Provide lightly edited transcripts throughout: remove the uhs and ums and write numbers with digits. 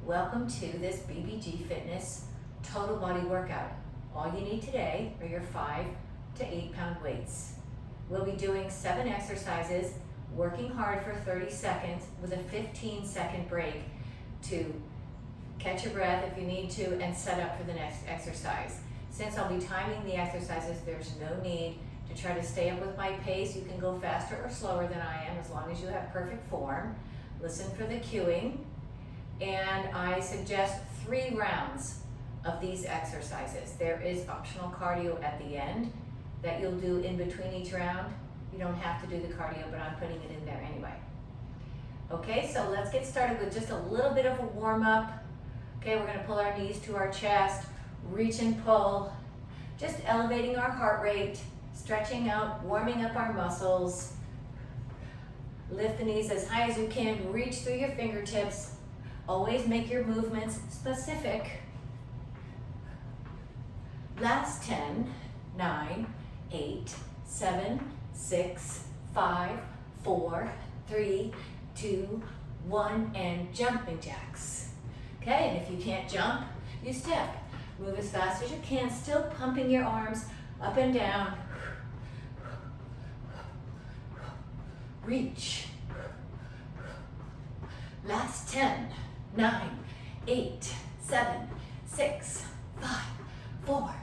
Welcome to this BBG Fitness total body workout. All you need today are your 5 to 8 pound weights. We'll be doing 7 exercises, working hard for 30 seconds with a 15-second break to catch your breath if you need to and set up for the next exercise. Since I'll be timing the exercises, there's no need to try to stay up with my pace. You can go faster or slower than I am as long as you have perfect form. Listen for the cueing. And I suggest 3 rounds of these exercises. There is optional cardio at the end that you'll do in between each round. You don't have to do the cardio, but I'm putting it in there anyway. Okay, so let's get started with just a little bit of a warm-up. Okay, we're gonna pull our knees to our chest, reach and pull, just elevating our heart rate, stretching out, warming up our muscles. Lift the knees as high as you can, reach through your fingertips. Always make your movements specific. Last 10, 9, 8, 7, 6, 5, 4, 3, 2, 1, and jumping jacks. Okay, and if you can't jump, you step. Move as fast as you can, still pumping your arms up and down. Reach. Last 10, 9, 8, 7, 6, 5, 4,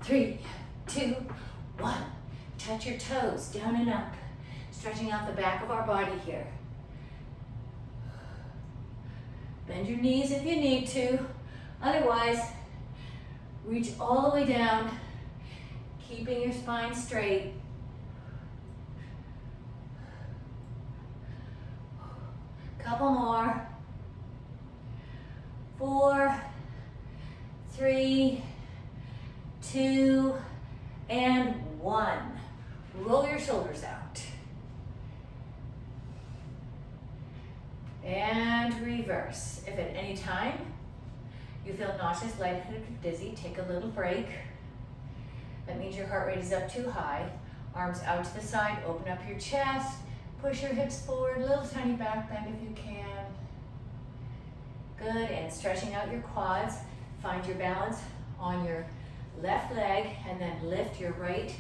3, 2, 1. Touch your toes down and up, stretching out the back of our body here. Bend your knees if you need to. Otherwise, reach all the way down, keeping your spine straight. Couple more. 4, 3, 2, and 1. Roll your shoulders out. And reverse. If at any time you feel nauseous, lightheaded, or dizzy, take a little break. That means your heart rate is up too high. Arms out to the side, open up your chest, push your hips forward, little tiny back bend if you can. Good, and stretching out your quads. Find your balance on your left leg and then lift your right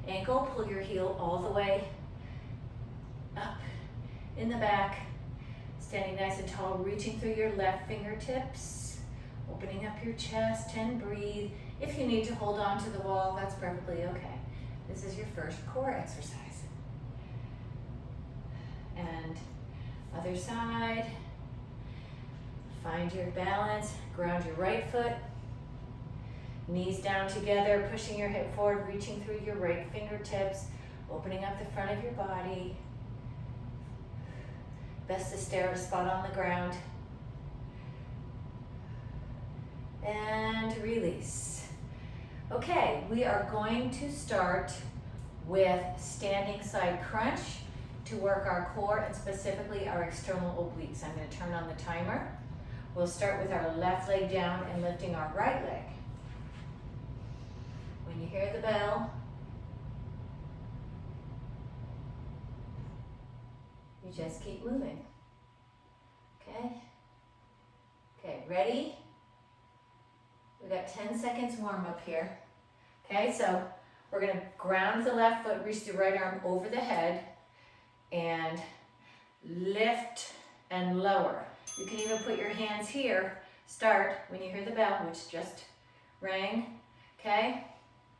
ankle. Pull your heel all the way up in the back. Standing nice and tall, reaching through your left fingertips. Opening up your chest and breathe. If you need to hold on to the wall, that's perfectly okay. This is your first core exercise. And other side. Find your balance, ground your right foot, knees down together, pushing your hip forward, reaching through your right fingertips, opening up the front of your body. Best to stare at a spot on the ground. And release. Okay, we are going to start with standing side crunch to work our core and specifically our external obliques. I'm going to turn on the timer. We'll start with our left leg down and lifting our right leg. When you hear the bell, you just keep moving. Okay? Okay, ready? We got 10 seconds warm up here. Okay, so we're gonna ground the left foot, reach the right arm over the head, and lift and lower. You can even put your hands here. Start when you hear the bell, which just rang. Okay?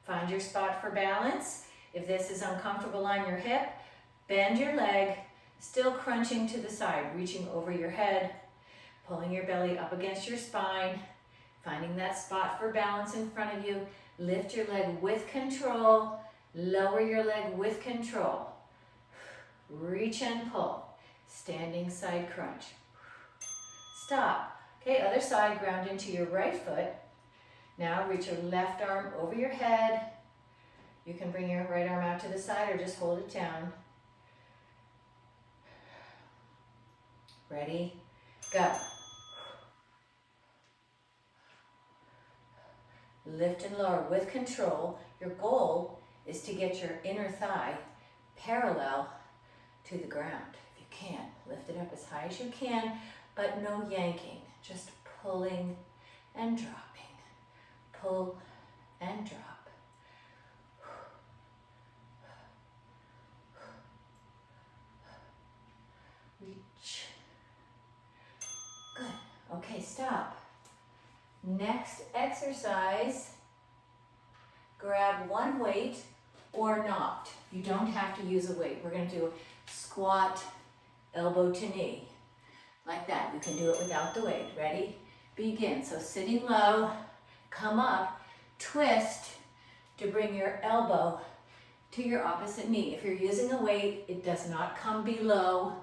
Find your spot for balance. If this is uncomfortable on your hip, bend your leg, still crunching to the side, reaching over your head, pulling your belly up against your spine, finding that spot for balance in front of you. Lift your leg with control, lower your leg with control. Reach and pull. Standing side crunch. Stop. Okay, other side, ground into your right foot. Now reach your left arm over your head. You can bring your right arm out to the side or just hold it down. Ready? Go. Lift and lower with control. Your goal is to get your inner thigh parallel to the ground. If you can, lift it up as high as you can, but no yanking. Just pulling and dropping, pull and drop. Reach. Good. Okay, stop. Next exercise, grab one weight or not. You don't have to use a weight. We're going to do squat, elbow to knee, like that. You can do it without the weight. Ready? Begin. So sitting low, come up, twist to bring your elbow to your opposite knee. If you're using a weight, it does not come below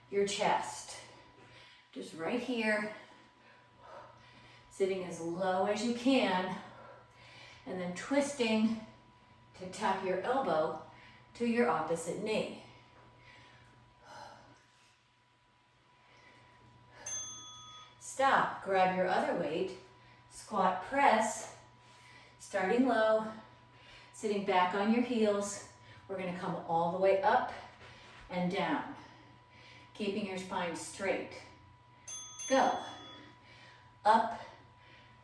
your chest. Just right here, sitting as low as you can, and then twisting to tap your elbow to your opposite knee. Stop, grab your other weight, squat press, starting low, sitting back on your heels. We're going to come all the way up and down, keeping your spine straight. Go. Up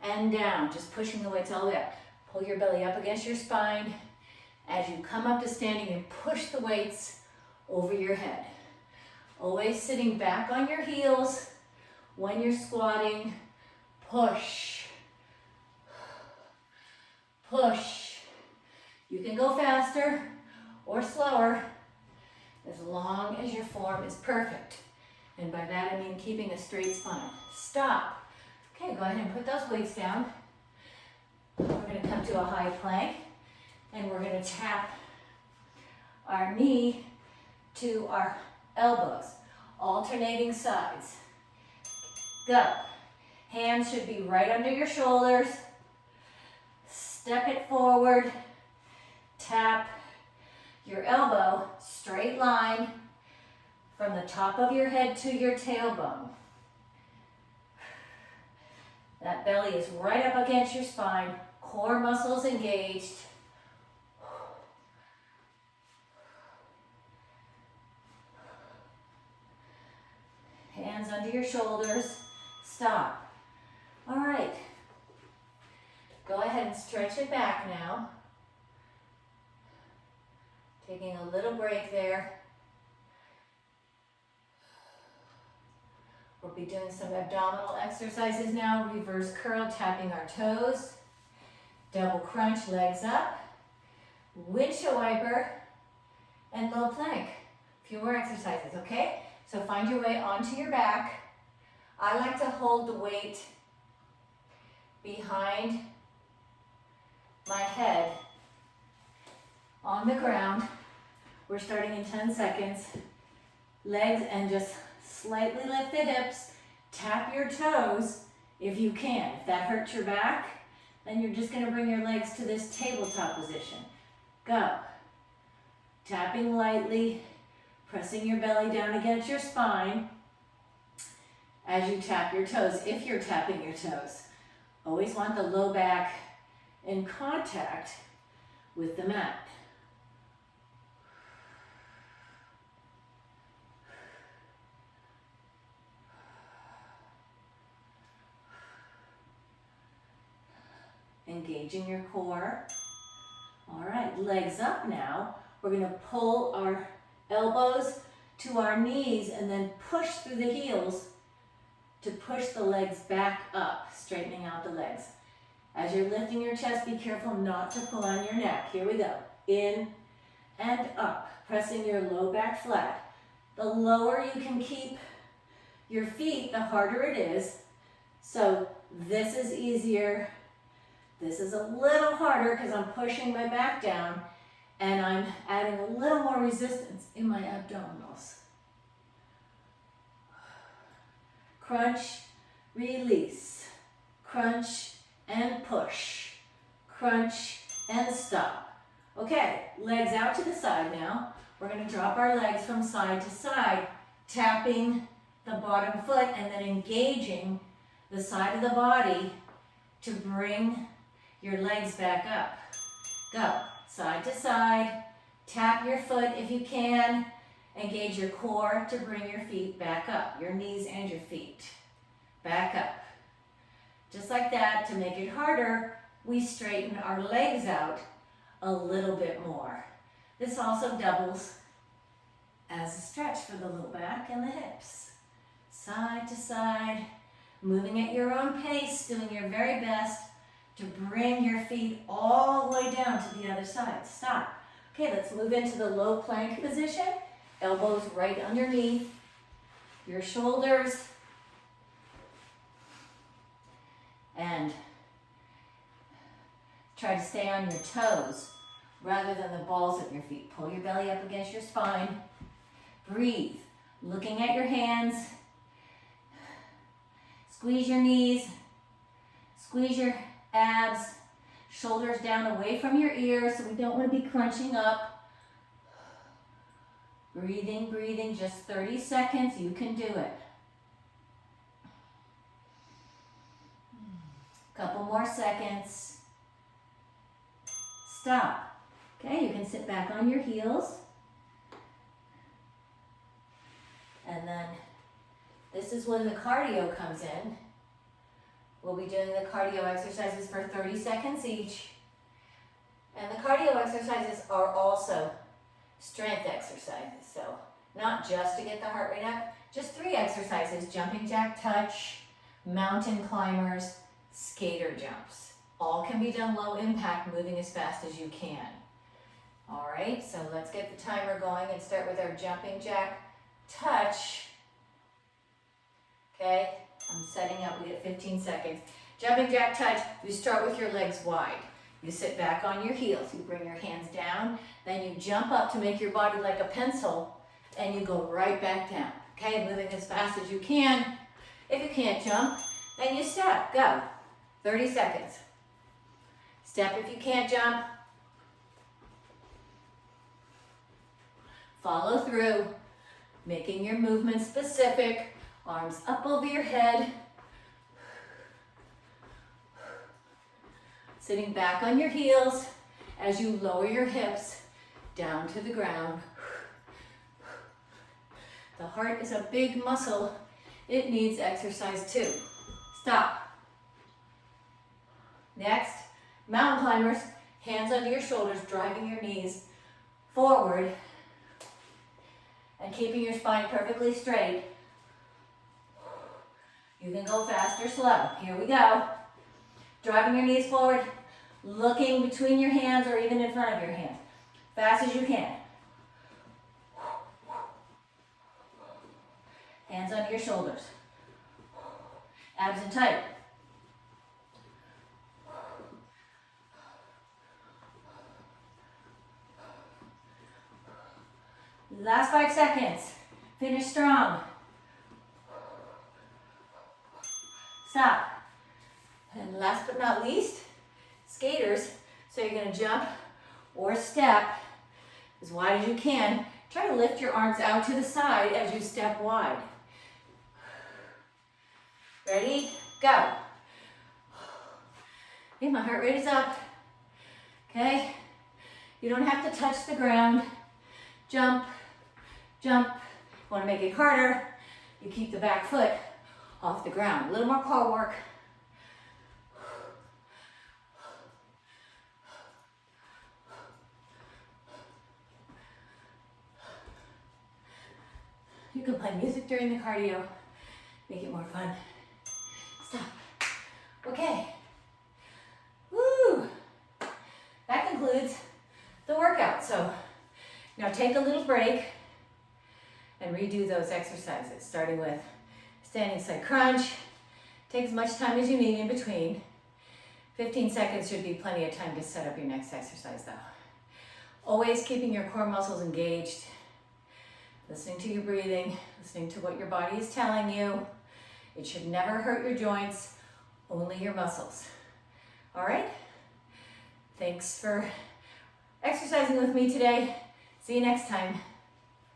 and down, just pushing the weights all the way up. Pull your belly up against your spine. As you come up to standing, and push the weights over your head. Always sitting back on your heels when you're squatting. Push. Push. You can go faster or slower as long as your form is perfect. And by that I mean keeping a straight spine. Stop. Okay, go ahead and put those weights down. We're going to come to a high plank and we're going to tap our knee to our elbows, alternating sides. Go. Hands should be right under your shoulders. Step it forward. Tap your elbow, straight line from the top of your head to your tailbone. That belly is right up against your spine, core muscles engaged. Hands under your shoulders. Stop. All right. Go ahead and stretch it back now. Taking a little break there. We'll be doing some abdominal exercises now. Reverse curl, tapping our toes. Double crunch, legs up. Windshield wiper and low plank. A few more exercises, okay? So find your way onto your back. I like to hold the weight behind my head on the ground. We're starting in 10 seconds. Legs and just slightly lift the hips. Tap your toes if you can. If that hurts your back, then you're just going to bring your legs to this tabletop position. Go. Tapping lightly, pressing your belly down against your spine as you tap your toes, if you're tapping your toes. Always want the low back in contact with the mat. Engaging your core. All right, legs up now. We're going to pull our elbows to our knees and then push through the heels to push the legs back up, straightening out the legs. As you're lifting your chest, be careful not to pull on your neck. Here we go. In and up, pressing your low back flat. The lower you can keep your feet, the harder it is. So this is easier. This is a little harder because I'm pushing my back down and I'm adding a little more resistance in my abdominals. Crunch, release. Crunch and push. Crunch and stop. Okay, legs out to the side now. We're going to drop our legs from side to side, tapping the bottom foot and then engaging the side of the body to bring your legs back up. Go. Side to side. Tap your foot if you can. Engage your core to bring your feet back up. Your knees and your feet. Back up. just like that. To make it harder, we straighten our legs out a little bit more. This also doubles as a stretch for the low back and the hips. Side to side, moving at your own pace, doing your very best to bring your feet all the way down to the other side. Stop. Okay, let's move into the low plank position. Elbows right underneath your shoulders. And try to stay on your toes rather than the balls of your feet. Pull your belly up against your spine. Breathe. Looking at your hands. Squeeze your knees. Squeeze your abs. Shoulders down away from your ears, so we don't want to be crunching up. Breathing, breathing, just 30 seconds. You can do it. Couple more seconds. Stop. Okay, you can sit back on your heels. And then this is when the cardio comes in. We'll be doing the cardio exercises for 30 seconds each. And the cardio exercises are also strength exercises. So not just to get the heart rate up, just 3 exercises: jumping jack touch, mountain climbers, skater jumps. All can be done low impact, moving as fast as you can. All right, so let's get the timer going and start with our jumping jack touch. Okay, I'm setting up, we get 15 seconds. Jumping jack touch, you start with your legs wide. You sit back on your heels, you bring your hands down, then you jump up to make your body like a pencil, and you go right back down. Okay, moving as fast as you can. If you can't jump, then you step, go. 30 seconds. Step if you can't jump. Follow through, making your movement specific. Arms up over your head. Sitting back on your heels as you lower your hips down to the ground. The heart is a big muscle. It needs exercise too. Stop. Next, mountain climbers, hands under your shoulders, driving your knees forward and keeping your spine perfectly straight. You can go fast or slow. Here we go. Driving your knees forward, looking between your hands or even in front of your hands. Fast as you can. Hands under your shoulders. Abs in tight. Last 5 seconds. Finish strong. Stop. And last but not least, skaters. So you're going to jump or step as wide as you can. Try to lift your arms out to the side as you step wide. Ready? Go. Okay, my heart rate is up. Okay? You don't have to touch the ground. Jump, jump. You want to make it harder, you keep the back foot off the ground. A little more core work. You can play music during the cardio, make it more fun. Stop. Okay. Woo! That concludes the workout. So now take a little break and redo those exercises, starting with standing side crunch. Take as much time as you need in between. 15 seconds should be plenty of time to set up your next exercise though. Always keeping your core muscles engaged, listening to your breathing, listening to what your body is telling you. It should never hurt your joints, only your muscles. All right? Thanks for exercising with me today. See you next time.